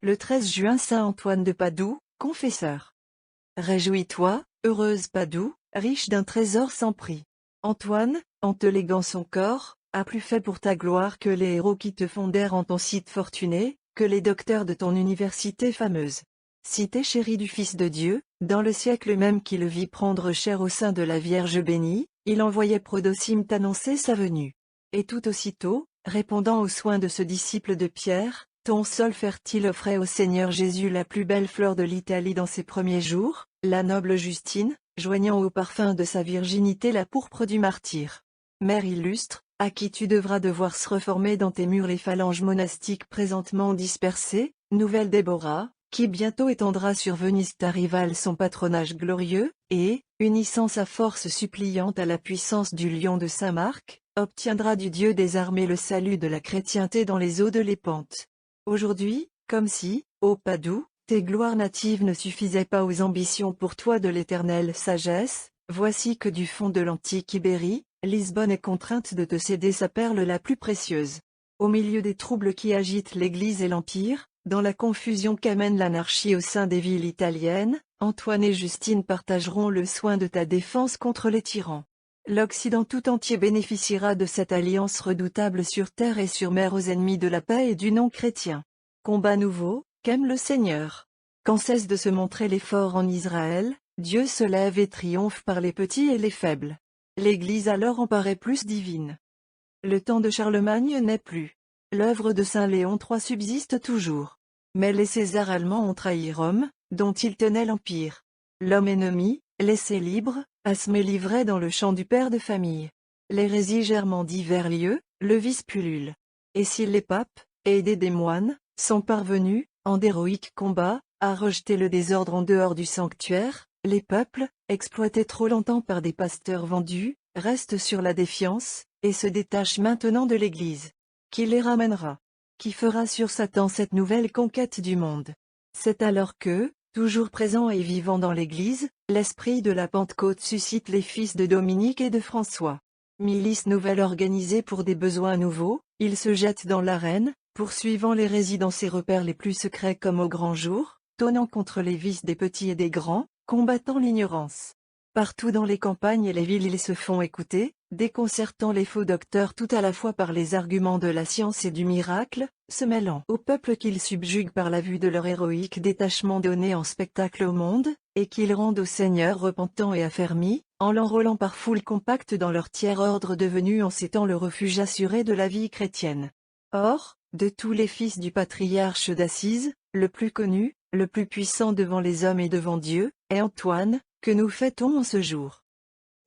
Le 13 juin, Saint Antoine de Padoue, confesseur. Réjouis-toi, heureuse Padoue, riche d'un trésor sans prix. Antoine, en te léguant son corps, a plus fait pour ta gloire que les héros qui te fondèrent en ton site fortuné, que les docteurs de ton université fameuse. Cité chérie du Fils de Dieu, dans le siècle même qu'il vit prendre chair au sein de la Vierge bénie, il envoyait Prodocime t'annoncer sa venue. Et tout aussitôt, répondant aux soins de ce disciple de Pierre, ton sol fertile offrait au Seigneur Jésus la plus belle fleur de l'Italie dans ses premiers jours, la noble Justine, joignant au parfum de sa virginité la pourpre du martyr. Mère illustre, à qui tu devras devoir se reformer dans tes murs les phalanges monastiques présentement dispersées, nouvelle Déborah, qui bientôt étendra sur Venise ta rivale son patronage glorieux, et, unissant sa force suppliante à la puissance du lion de Saint-Marc, obtiendra du Dieu des armées le salut de la chrétienté dans les eaux de l'Épante. Aujourd'hui, comme si, ô Padoue, tes gloires natives ne suffisaient pas aux ambitions pour toi de l'éternelle sagesse, voici que du fond de l'antique Ibérie, Lisbonne est contrainte de te céder sa perle la plus précieuse. Au milieu des troubles qui agitent l'Église et l'Empire, dans la confusion qu'amène l'anarchie au sein des villes italiennes, Antoine et Justine partageront le soin de ta défense contre les tyrans. L'Occident tout entier bénéficiera de cette alliance redoutable sur terre et sur mer aux ennemis de la paix et du non chrétien. Combat nouveau, qu'aime le Seigneur. Quand cesse de se montrer les forts en Israël, Dieu se lève et triomphe par les petits et les faibles. L'Église alors en paraît plus divine. Le temps de Charlemagne n'est plus. L'œuvre de Saint Léon III subsiste toujours. Mais les Césars allemands ont trahi Rome, dont ils tenaient l'empire. L'homme ennemi, laissé libre, a semé l'ivraie dans le champ du père de famille. L'hérésie germe en divers lieux, le vice pullule. Et si les papes, aidés des moines, sont parvenus, en d'héroïques combats, à rejeter le désordre en dehors du sanctuaire, les peuples, exploités trop longtemps par des pasteurs vendus, restent sur la défiance, et se détachent maintenant de l'Église. Qui les ramènera? Qui fera sur Satan cette nouvelle conquête du monde? C'est alors que, toujours présent et vivant dans l'Église, l'esprit de la Pentecôte suscite les fils de Dominique et de François. Milice nouvelle organisée pour des besoins nouveaux, ils se jettent dans l'arène, poursuivant l'hérésie dans ses repères les plus secrets comme au grand jour, tonnant contre les vices des petits et des grands, combattant l'ignorance. Partout dans les campagnes et les villes ils se font écouter, déconcertant les faux docteurs tout à la fois par les arguments de la science et du miracle, se mêlant au peuple qu'ils subjuguent par la vue de leur héroïque détachement donné en spectacle au monde, et qu'ils rendent au Seigneur repentant et affermis, en l'enrôlant par foule compacte dans leur tiers-ordre devenu en ces temps le refuge assuré de la vie chrétienne. Or, de tous les fils du patriarche d'Assise, le plus connu, le plus puissant devant les hommes et devant Dieu, est Antoine, que nous fêtons en ce jour.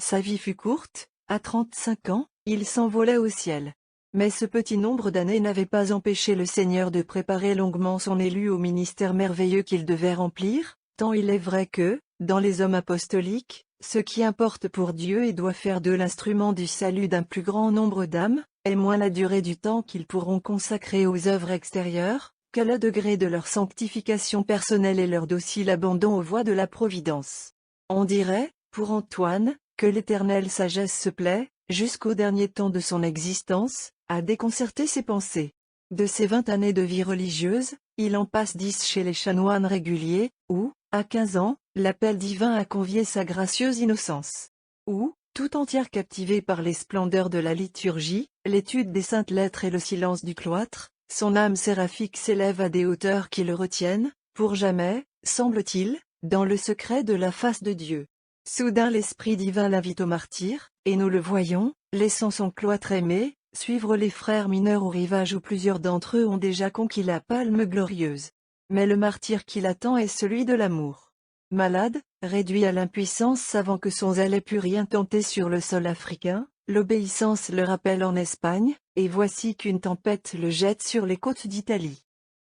Sa vie fut courte, à 35 ans, il s'envolait au ciel. Mais ce petit nombre d'années n'avait pas empêché le Seigneur de préparer longuement son élu au ministère merveilleux qu'il devait remplir, tant il est vrai que, dans les hommes apostoliques, ce qui importe pour Dieu et doit faire d'eux l'instrument du salut d'un plus grand nombre d'âmes, est moins la durée du temps qu'ils pourront consacrer aux œuvres extérieures, que le degré de leur sanctification personnelle et leur docile abandon aux voies de la providence. On dirait, pour Antoine, que l'éternelle sagesse se plaît, jusqu'au dernier temps de son existence, à déconcerter ses pensées. De ses 20 années de vie religieuse, il en passe 10 chez les chanoines réguliers, où, à 15 ans, l'appel divin a convié sa gracieuse innocence. Où, tout entière captivée par les splendeurs de la liturgie, l'étude des saintes lettres et le silence du cloître, son âme séraphique s'élève à des hauteurs qui le retiennent, pour jamais, semble-t-il, dans le secret de la face de Dieu. Soudain l'Esprit divin l'invite au martyr, et nous le voyons, laissant son cloître aimé, suivre les frères mineurs au rivage où plusieurs d'entre eux ont déjà conquis la palme glorieuse. Mais le martyr qui l'attend est celui de l'amour. Malade, réduit à l'impuissance savant que son zèle ait pu rien tenter sur le sol africain, l'obéissance le rappelle en Espagne, et voici qu'une tempête le jette sur les côtes d'Italie.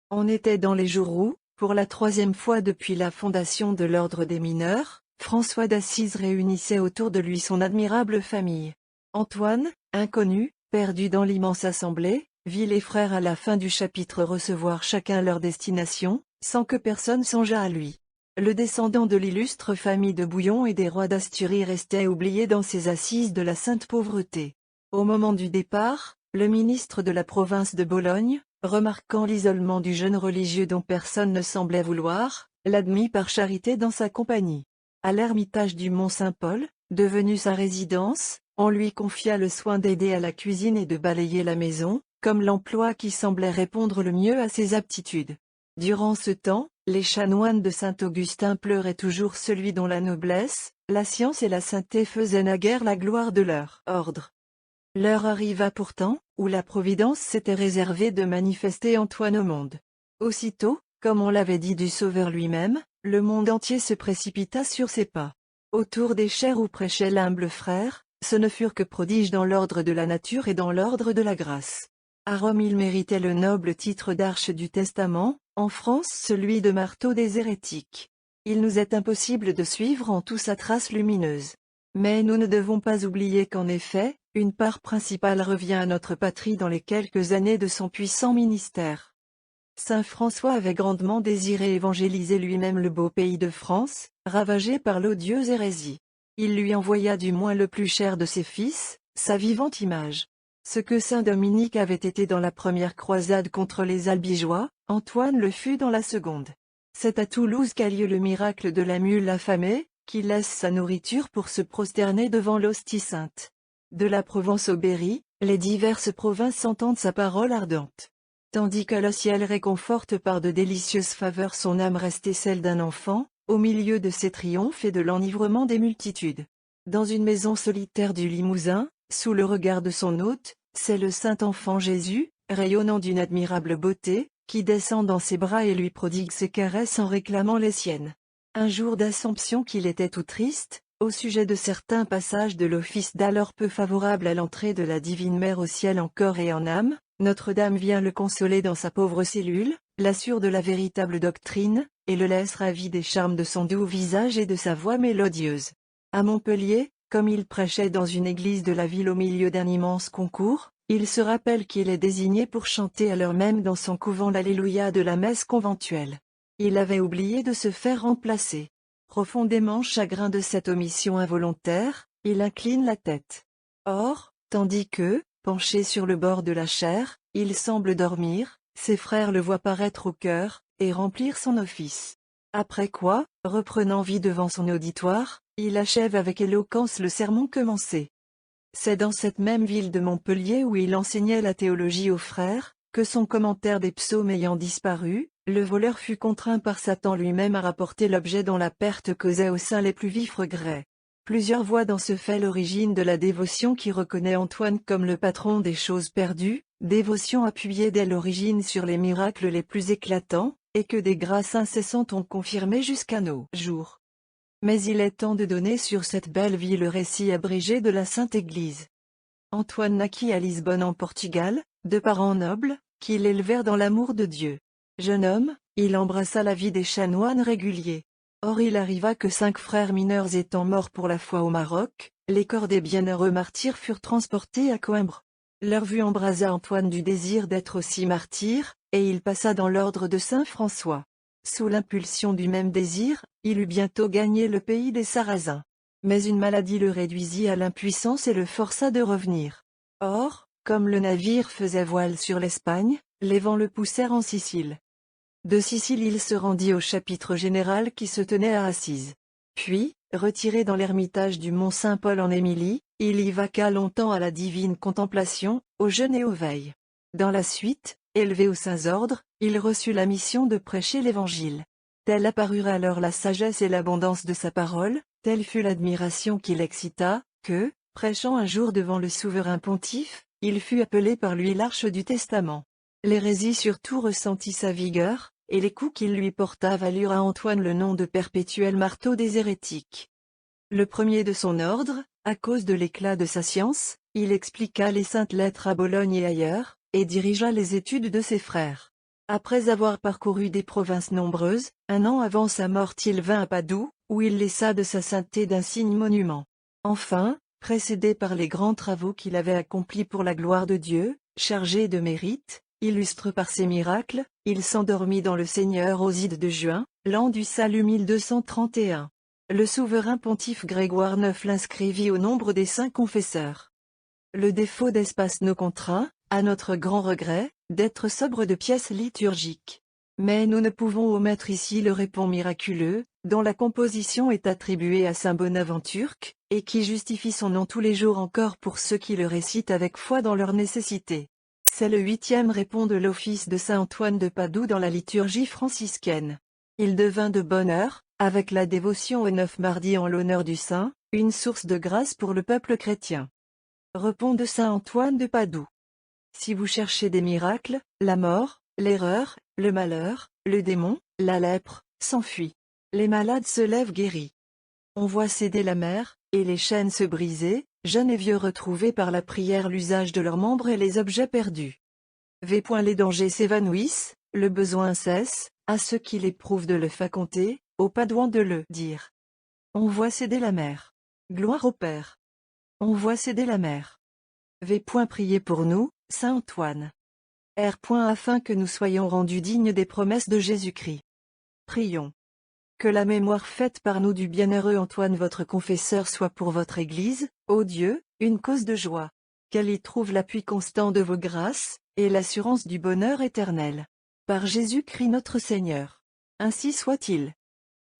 On était dans les jours où, pour la 3e fois depuis la fondation de l'ordre des mineurs, François d'Assise réunissait autour de lui son admirable famille. Antoine, inconnu, perdu dans l'immense assemblée, vit les frères à la fin du chapitre recevoir chacun leur destination, sans que personne songeât à lui. Le descendant de l'illustre famille de Bouillon et des rois d'Asturie restait oublié dans ses assises de la sainte pauvreté. Au moment du départ, le ministre de la province de Bologne, remarquant l'isolement du jeune religieux dont personne ne semblait vouloir, l'admit par charité dans sa compagnie. À l'ermitage du Mont-Saint-Paul, devenu sa résidence, on lui confia le soin d'aider à la cuisine et de balayer la maison, comme l'emploi qui semblait répondre le mieux à ses aptitudes. Durant ce temps, les chanoines de Saint-Augustin pleuraient toujours celui dont la noblesse, la science et la sainteté faisaient naguère la gloire de leur ordre. L'heure arriva pourtant, où la Providence s'était réservée de manifester Antoine au monde. Aussitôt, comme on l'avait dit du Sauveur lui-même, le monde entier se précipita sur ses pas. Autour des chaires où prêchait l'humble frère, ce ne furent que prodiges dans l'ordre de la nature et dans l'ordre de la grâce. À Rome il méritait le noble titre d'arche du testament, en France celui de marteau des hérétiques. Il nous est impossible de suivre en tout sa trace lumineuse. Mais nous ne devons pas oublier qu'en effet, une part principale revient à notre patrie dans les quelques années de son puissant ministère. Saint François avait grandement désiré évangéliser lui-même le beau pays de France, ravagé par l'odieuse hérésie. Il lui envoya du moins le plus cher de ses fils, sa vivante image. Ce que saint Dominique avait été dans la première croisade contre les Albigeois, Antoine le fut dans la seconde. C'est à Toulouse qu'a lieu le miracle de la mule affamée, qui laisse sa nourriture pour se prosterner devant l'hostie sainte. De la Provence au Berry, les diverses provinces entendent sa parole ardente. Tandis que le ciel réconforte par de délicieuses faveurs son âme restée celle d'un enfant, au milieu de ses triomphes et de l'enivrement des multitudes. Dans une maison solitaire du Limousin, sous le regard de son hôte, c'est le saint enfant Jésus, rayonnant d'une admirable beauté, qui descend dans ses bras et lui prodigue ses caresses en réclamant les siennes. Un jour d'Assomption qu'il était tout triste, au sujet de certains passages de l'office d'alors peu favorable à l'entrée de la Divine Mère au ciel en corps et en âme, Notre-Dame vient le consoler dans sa pauvre cellule, l'assure de la véritable doctrine, et le laisse ravi des charmes de son doux visage et de sa voix mélodieuse. À Montpellier, comme il prêchait dans une église de la ville au milieu d'un immense concours, il se rappelle qu'il est désigné pour chanter à l'heure même dans son couvent l'Alléluia de la messe conventuelle. Il avait oublié de se faire remplacer. Profondément chagrin de cette omission involontaire, il incline la tête. Or, tandis que, penché sur le bord de la chaire, il semble dormir, ses frères le voient paraître au chœur, et remplir son office. Après quoi, reprenant vie devant son auditoire, il achève avec éloquence le sermon commencé. C'est dans cette même ville de Montpellier où il enseignait la théologie aux frères, que son commentaire des psaumes ayant disparu, le voleur fut contraint par Satan lui-même à rapporter l'objet dont la perte causait au sein les plus vifs regrets. Plusieurs voient dans ce fait l'origine de la dévotion qui reconnaît Antoine comme le patron des choses perdues, dévotion appuyée dès l'origine sur les miracles les plus éclatants, et que des grâces incessantes ont confirmé jusqu'à nos jours. Mais il est temps de donner sur cette belle vie le récit abrégé de la Sainte Église. Antoine naquit à Lisbonne en Portugal, de parents nobles, qui l'élevèrent dans l'amour de Dieu. Jeune homme, il embrassa la vie des chanoines réguliers. Or il arriva que 5 frères mineurs étant morts pour la foi au Maroc, les corps des bienheureux martyrs furent transportés à Coïmbra. Leur vue embrasa Antoine du désir d'être aussi martyr, et il passa dans l'ordre de Saint François. Sous l'impulsion du même désir, il eut bientôt gagné le pays des Sarrasins. Mais une maladie le réduisit à l'impuissance et le força de revenir. Or, comme le navire faisait voile sur l'Espagne, les vents le poussèrent en Sicile. De Sicile il se rendit au chapitre général qui se tenait à Assise. Puis, retiré dans l'ermitage du Mont-Saint-Paul en Émilie, il y vaqua longtemps à la divine contemplation, au jeûne et aux veilles. Dans la suite, élevé aux saints ordres, il reçut la mission de prêcher l'Évangile. Telle apparurent alors la sagesse et l'abondance de sa parole, telle fut l'admiration qui l'excita, que, prêchant un jour devant le souverain pontife, il fut appelé par lui l'Arche du Testament. L'hérésie surtout ressentit sa vigueur, et les coups qu'il lui porta valurent à Antoine le nom de perpétuel marteau des hérétiques. Le premier de son ordre, à cause de l'éclat de sa science, il expliqua les saintes lettres à Bologne et ailleurs, et dirigea les études de ses frères. Après avoir parcouru des provinces nombreuses, un an avant sa mort il vint à Padoue, où il laissa de sa sainteté d'insignes monuments. Enfin, précédé par les grands travaux qu'il avait accomplis pour la gloire de Dieu, chargé de mérite, illustre par ses miracles, il s'endormit dans le Seigneur aux ides de juin, l'an du salut 1231. Le souverain pontife Grégoire IX l'inscrivit au nombre des saints confesseurs. Le défaut d'espace nous contraint, à notre grand regret, d'être sobre de pièces liturgiques. Mais nous ne pouvons omettre ici le répond miraculeux, dont la composition est attribuée à saint Bonaventure, et qui justifie son nom tous les jours encore pour ceux qui le récitent avec foi dans leur nécessité. C'est le 8e répond de l'office de saint Antoine de Padoue dans la liturgie franciscaine. Il devint de bonne heure, avec la dévotion au 9 mardi en l'honneur du saint, une source de grâce pour le peuple chrétien. Répond de saint Antoine de Padoue. Si vous cherchez des miracles, la mort, l'erreur, le malheur, le démon, la lèpre, s'enfuient. Les malades se lèvent guéris. On voit céder la mer, et les chaînes se briser, jeunes et vieux retrouver par la prière l'usage de leurs membres et les objets perdus. Les dangers s'évanouissent, le besoin cesse, à ceux qui l'éprouvent de le faconter, aux Padouans de le dire. On voit céder la mer. Gloire au Père. On voit céder la mer. Priez pour nous, saint Antoine. Afin que nous soyons rendus dignes des promesses de Jésus-Christ. Prions. Que la mémoire faite par nous du bienheureux Antoine votre confesseur soit pour votre Église, ô Dieu, une cause de joie. Qu'elle y trouve l'appui constant de vos grâces, et l'assurance du bonheur éternel. Par Jésus-Christ notre Seigneur. Ainsi soit-il.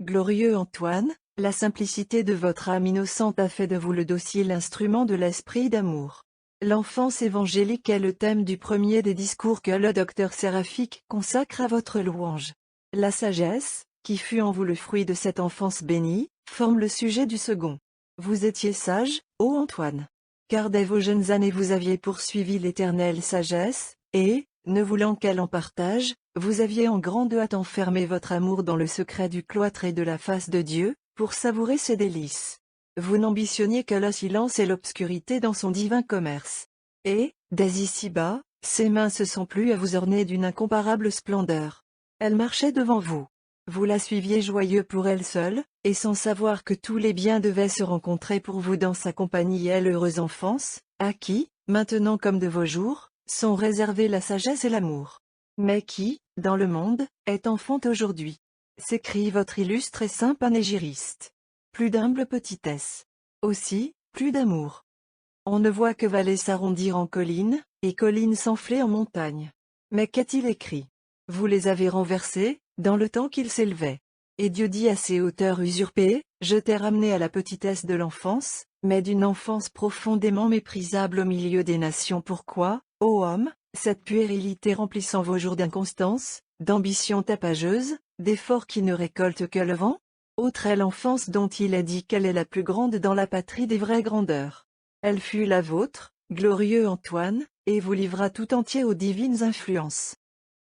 Glorieux Antoine, la simplicité de votre âme innocente a fait de vous le docile instrument de l'esprit d'amour. L'enfance évangélique est le thème du premier des discours que le docteur séraphique consacre à votre louange. La sagesse, qui fut en vous le fruit de cette enfance bénie, forme le sujet du second. Vous étiez sage, ô Antoine. Car dès vos jeunes années vous aviez poursuivi l'éternelle sagesse, et, ne voulant qu'elle en partage, vous aviez en grande hâte enfermé votre amour dans le secret du cloître et de la face de Dieu, pour savourer ses délices. Vous n'ambitionniez que le silence et l'obscurité dans son divin commerce. Et, dès ici-bas, ses mains se sont plues à vous orner d'une incomparable splendeur. Elle marchait devant vous. Vous la suiviez joyeux pour elle seule, et sans savoir que tous les biens devaient se rencontrer pour vous dans sa compagnie et l'heureuse enfance, à qui, maintenant comme de vos jours, sont réservés la sagesse et l'amour. Mais qui, dans le monde, est enfant aujourd'hui. S'écrie votre illustre et saint panégyriste. Plus d'humble petitesse. Aussi, plus d'amour. On ne voit que vallées s'arrondir en collines, et collines s'enfler en montagnes. Mais qu'a-t-il écrit? Vous les avez renversées, dans le temps qu'ils s'élevaient. Et Dieu dit à ces hauteurs usurpées, je t'ai ramené à la petitesse de l'enfance, mais d'une enfance profondément méprisable au milieu des nations. Pourquoi, ô homme, cette puérilité remplissant vos jours d'inconstance, d'ambition tapageuse, d'efforts qui ne récoltent que le vent? Autre est l'enfance dont il est dit qu'elle est la plus grande dans la patrie des vraies grandeurs. Elle fut la vôtre, glorieux Antoine, et vous livra tout entier aux divines influences.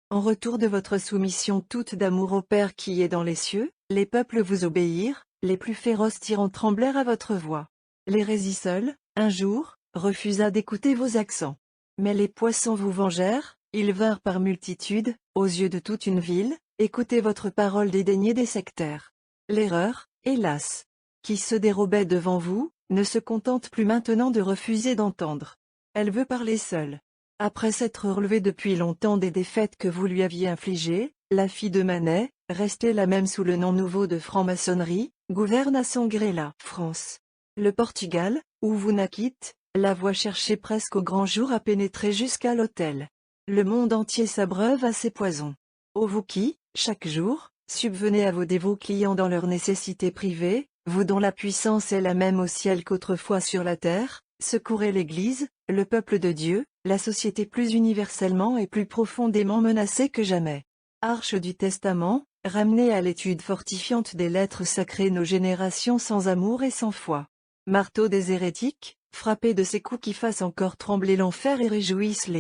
En retour de votre soumission toute d'amour au Père qui est dans les cieux, les peuples vous obéirent, les plus féroces tyrans tremblèrent à votre voix. L'hérésie seule, un jour, refusa d'écouter vos accents. Mais les poissons vous vengèrent, ils vinrent par multitude, aux yeux de toute une ville, écouter votre parole dédaignée des sectaires. L'erreur, hélas, qui se dérobait devant vous, ne se contente plus maintenant de refuser d'entendre. Elle veut parler seule. Après s'être relevée depuis longtemps des défaites que vous lui aviez infligées, la fille de Manet, restée la même sous le nom nouveau de franc-maçonnerie, gouverne à son gré la France. Le Portugal, où vous naquîtes, la voit chercher presque au grand jour à pénétrer jusqu'à l'autel. Le monde entier s'abreuve à ses poisons. Ô vous qui, chaque jour, subvenez à vos dévots clients dans leurs nécessités privées, vous dont la puissance est la même au ciel qu'autrefois sur la terre, secourez l'Église, le peuple de Dieu, la société plus universellement et plus profondément menacée que jamais. Arche du Testament, ramenez à l'étude fortifiante des lettres sacrées nos générations sans amour et sans foi. Marteau des hérétiques, frappez de ces coups qui fassent encore trembler l'enfer et réjouissent les